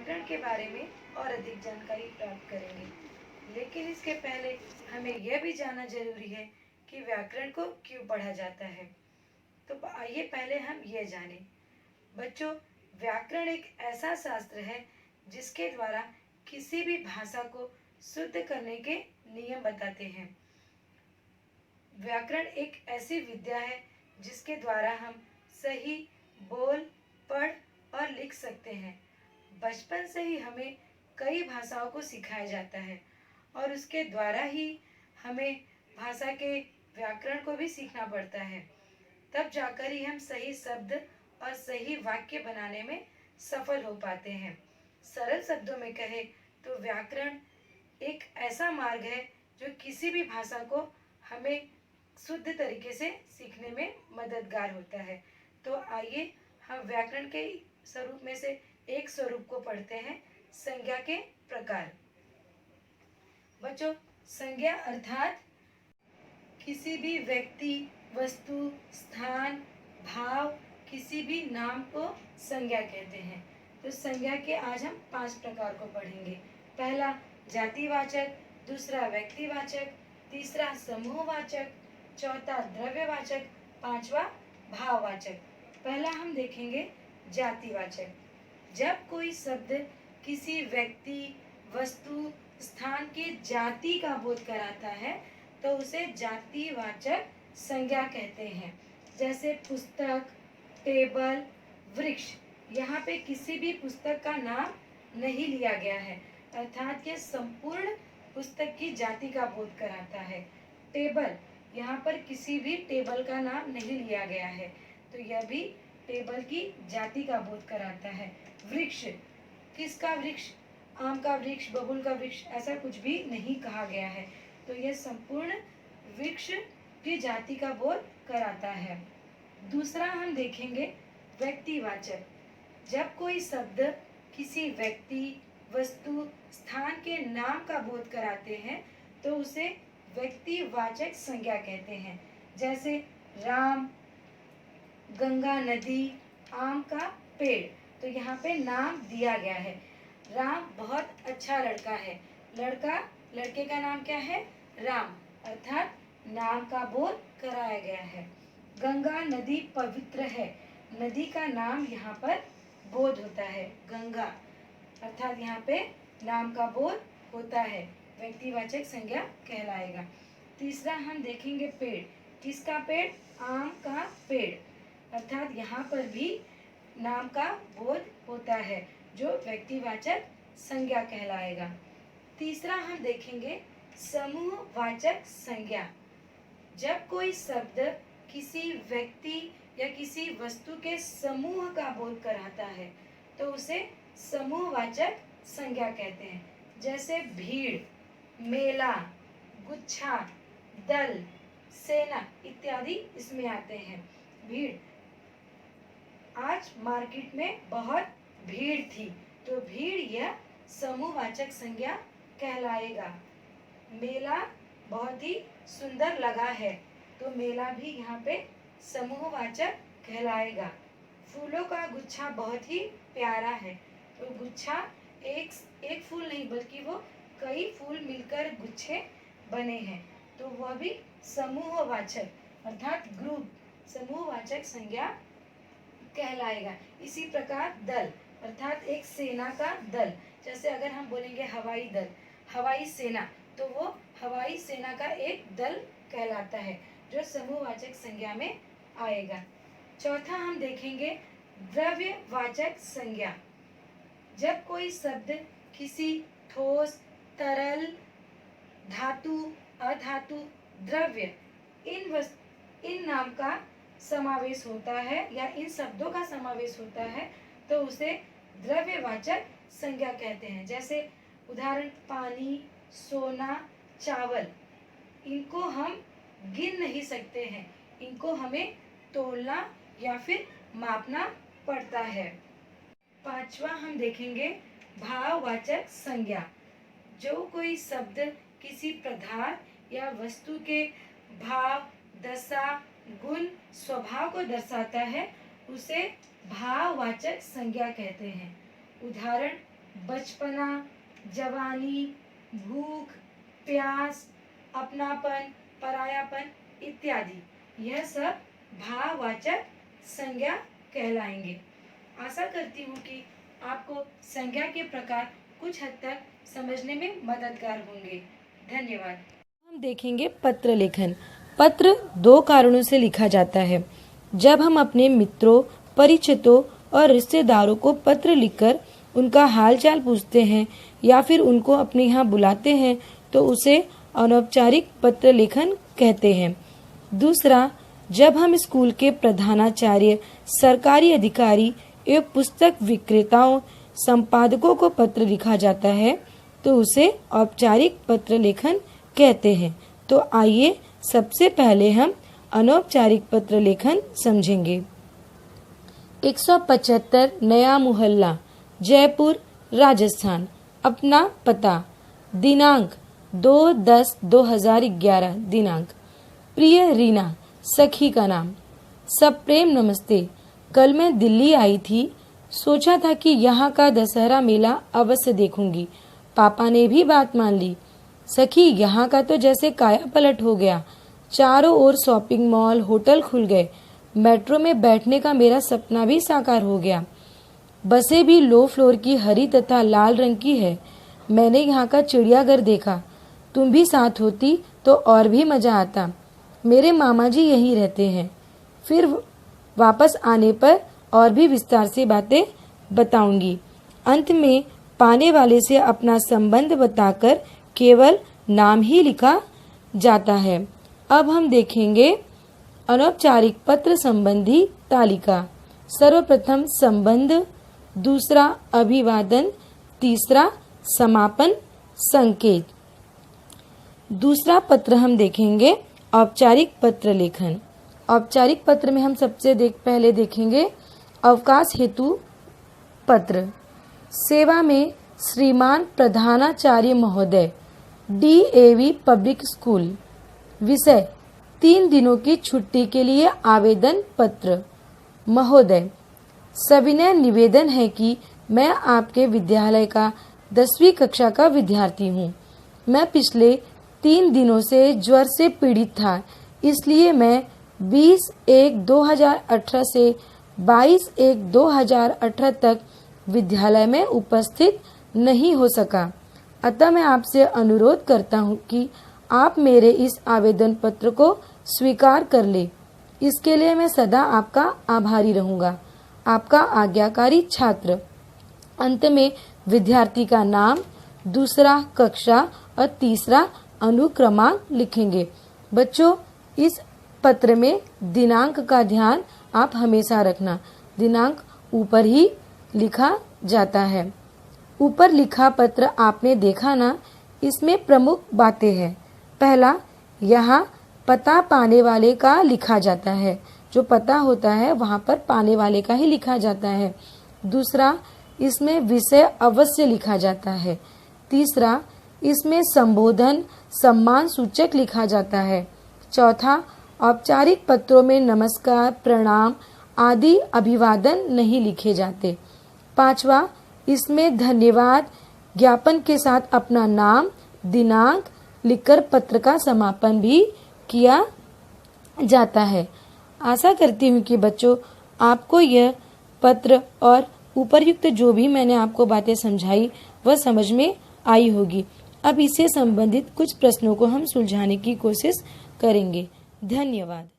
व्याकरण के बारे में और अधिक जानकारी प्राप्त करेंगे। लेकिन इसके पहले हमें यह भी जानना जरूरी है कि व्याकरण को क्यों पढ़ा जाता है। तो आइए पहले हम यह जानें। बच्चों, व्याकरण एक ऐसा शास्त्र है जिसके द्वारा किसी भी भाषा को शुद्ध करने के नियम बताते हैं। व्याकरण एक ऐसी विद्या है जिसके द्वारा हम सही बोल, पढ़ और लिख सकते हैं। बचपन से ही हमें कई भाषाओं को सिखाया जाता है और उसके द्वारा ही हमें भाषा के व्याकरण को भी सीखना पड़ता है। तब जाकर ही हम सही शब्द और सही वाक्य बनाने में सफल हो पाते हैं। सरल शब्दों में कहें तो व्याकरण एक ऐसा मार्ग है जो किसी भी भाषा को हमें शुद्ध तरीके से सीखने में मददगार होता है। तो आइए हम व्याकरण के स्वरूप में से एक स्वरूप को पढ़ते हैं, संज्ञा के प्रकार। बच्चों, संज्ञा अर्थात किसी भी व्यक्ति, वस्तु, स्थान, भाव, किसी भी नाम को संज्ञा कहते हैं। तो संज्ञा के आज हम 5 प्रकार को पढ़ेंगे। पहला जातिवाचक, दूसरा व्यक्तिवाचक, तीसरा समूहवाचक, चौथा द्रव्यवाचक, पांचवा भाववाचक। पहला हम देखेंगे जातिवाचक। जब कोई शब्द किसी व्यक्ति, वस्तु, स्थान की जाति का बोध कराता है तो उसे जातिवाचक संज्ञा कहते हैं। जैसे पुस्तक, टेबल, वृक्ष। यहाँ पे किसी भी पुस्तक का नाम नहीं लिया गया है, अर्थात ये संपूर्ण पुस्तक की जाति का बोध कराता है। टेबल, यहाँ पर किसी भी टेबल का नाम नहीं लिया गया है, तो यह भी टेबल की जाति का बोध कराता है। वृक्ष, किसका वृक्ष? आम का वृक्ष, बबूल का वृक्ष, ऐसा कुछ भी नहीं कहा गया है, तो यह संपूर्ण वृक्ष की जाति का बोध कराता है। दूसरा हम देखेंगे व्यक्तिवाचक। जब कोई शब्द किसी व्यक्ति, वस्तु, स्थान के नाम का बोध कराते हैं तो उसे व्यक्तिवाचक संज्ञा कहते हैं। जैसे राम, गंगा नदी, आम का पेड़। तो यहाँ पे नाम दिया गया है। राम बहुत अच्छा लड़का है। लड़के का नाम क्या है? राम, अर्थात नाम का बोध कराया गया है। गंगा नदी पवित्र है। नदी का नाम यहाँ पर बोध होता है, गंगा, अर्थात यहाँ पे नाम का बोध होता है, व्यक्तिवाचक संज्ञा कहलाएगा। तीसरा हम देखेंगे पेड़। किसका पेड़? आम का पेड़, अर्थात यहाँ पर भी नाम का बोध होता है, जो व्यक्तिवाचक संज्ञा कहलाएगा। तीसरा हम देखेंगे समूहवाचक संज्ञा। जब कोई शब्द किसी व्यक्ति या किसी वस्तु के समूह का बोध कराता है तो उसे समूहवाचक संज्ञा कहते हैं। जैसे भीड़, मेला, गुच्छा, दल, सेना इत्यादि इसमें आते हैं। भीड़, आज मार्केट में बहुत भीड़ थी, तो भीड़ यह समूहवाचक संज्ञा कहलाएगा। मेला बहुत ही सुंदर लगा है, तो मेला भी यहाँ पे समूहवाचक कहलाएगा। फूलों का गुच्छा बहुत ही प्यारा है, तो गुच्छा एक फूल नहीं बल्कि वो कई फूल मिलकर गुच्छे बने हैं, तो वह भी समूहवाचक अर्थात ग्रुप, समूहवाचक संज्ञा कहलाएगा। इसी प्रकार दल, अर्थात एक सेना का दल। जैसे अगर हम बोलेंगे हवाई दल, हवाई सेना, तो वो हवाई सेना का एक दल कहलाता है, जो समूहवाचक संज्ञा में आएगा। चौथा हम देखेंगे द्रव्यवाचक संज्ञा। जब कोई शब्द किसी ठोस, तरल, धातु, अधातु, द्रव्य इन नाम का समावेश होता है या इन शब्दों का समावेश होता है तो उसे द्रव्यवाचक संज्ञा कहते हैं। जैसे उदाहरण पानी, सोना, चावल। इनको हम गिन नहीं सकते हैं, इनको हमें तोलना या फिर मापना पड़ता है। पांचवा हम देखेंगे भाववाचक संज्ञा। जो कोई शब्द किसी पदार्थ या वस्तु के भाव, दशा, गुण, स्वभाव को दर्शाता है उसे भाववाचक संज्ञा कहते हैं। उदाहरण बचपना, जवानी, भूख, प्यास, अपनापन, परायापन इत्यादि। यह सब भाववाचक संज्ञा कहलाएंगे। आशा करती हूँ कि आपको संज्ञा के प्रकार कुछ हद तक समझने में मददगार होंगे। धन्यवाद। हम देखेंगे पत्र लेखन। पत्र दो कारणों से लिखा जाता है। जब हम अपने मित्रों, परिचितों और रिश्तेदारों को पत्र लिखकर उनका हालचाल पूछते हैं या फिर उनको अपने यहाँ बुलाते हैं तो उसे अनौपचारिक पत्र लेखन कहते हैं। दूसरा, जब हम स्कूल के प्रधानाचार्य, सरकारी अधिकारी एवं पुस्तक विक्रेताओं, संपादकों को पत्र लिखा जाता है तो उसे औपचारिक पत्र लेखन कहते हैं। तो आइए सबसे पहले हम अनौपचारिक पत्र लेखन समझेंगे। 175 नया मोहल्ला, जयपुर, राजस्थान। अपना पता, दिनांक 2/10/2011 दिनांक। प्रिय रीना, सखी का नाम। सब प्रेम नमस्ते। कल मैं दिल्ली आई थी, सोचा था कि यहाँ का दशहरा मेला अवश्य देखूंगी। पापा ने भी बात मान ली। सखी, यहाँ का तो जैसे काया पलट हो गया। चारों ओर शॉपिंग मॉल, होटल खुल गए। मेट्रो में बैठने का मेरा सपना भी साकार हो गया। बसें भी लो फ्लोर की हरी तथा लाल रंग की है। मैंने यहाँ का चिड़ियाघर देखा। तुम भी साथ होती तो और भी मजा आता। मेरे मामा जी यहीं रहते हैं। फिर वापस आने पर और भी विस्तार से बातें बताऊंगी। अंत में पाने वाले से अपना संबंध बताकर केवल नाम ही लिखा जाता है। अब हम देखेंगे अनौपचारिक पत्र संबंधी तालिका। सर्वप्रथम संबंध, दूसरा अभिवादन, तीसरा समापन संकेत। दूसरा पत्र हम देखेंगे औपचारिक पत्र लेखन। औपचारिक पत्र में हम सबसे पहले देखेंगे अवकाश हेतु पत्र। सेवा में श्रीमान प्रधानाचार्य महोदय, DAV पब्लिक स्कूल। विषय 3 दिनों की छुट्टी के लिए आवेदन पत्र। महोदय, सविनय निवेदन है कि मैं आपके विद्यालय का 10वीं कक्षा का विद्यार्थी हूँ। मैं पिछले 3 दिनों से ज्वर से पीड़ित था, इसलिए मैं 20/1/2018 से 22/1/2018 तक विद्यालय में उपस्थित नहीं हो सका। अतः मैं आपसे अनुरोध करता हूँ कि आप मेरे इस आवेदन पत्र को स्वीकार कर ले। इसके लिए मैं सदा आपका आभारी रहूँगा। आपका आज्ञाकारी छात्र। अंत में विद्यार्थी का नाम, दूसरा कक्षा और तीसरा अनुक्रमांक लिखेंगे। बच्चों, इस पत्र में दिनांक का ध्यान आप हमेशा रखना। दिनांक ऊपर ही लिखा जाता है। ऊपर लिखा पत्र आपने देखा ना, इसमें प्रमुख बातें हैं। पहला, यहाँ पता पाने वाले का लिखा जाता है। जो पता होता है वहाँ पर पाने वाले का ही लिखा जाता है। दूसरा, इसमें विषय अवश्य लिखा जाता है। तीसरा, इसमें संबोधन सम्मान सूचक लिखा जाता है। चौथा, औपचारिक पत्रों में नमस्कार, प्रणाम आदि अभिवादन नहीं लिखे जाते। पांचवा, इसमें धन्यवाद ज्ञापन के साथ अपना नाम, दिनांक लिखकर पत्र का समापन भी किया जाता है। आशा करती हूँ कि बच्चों आपको यह पत्र और उपरयुक्त जो भी मैंने आपको बातें समझाई वह समझ में आई होगी। अब इससे संबंधित कुछ प्रश्नों को हम सुलझाने की कोशिश करेंगे। धन्यवाद।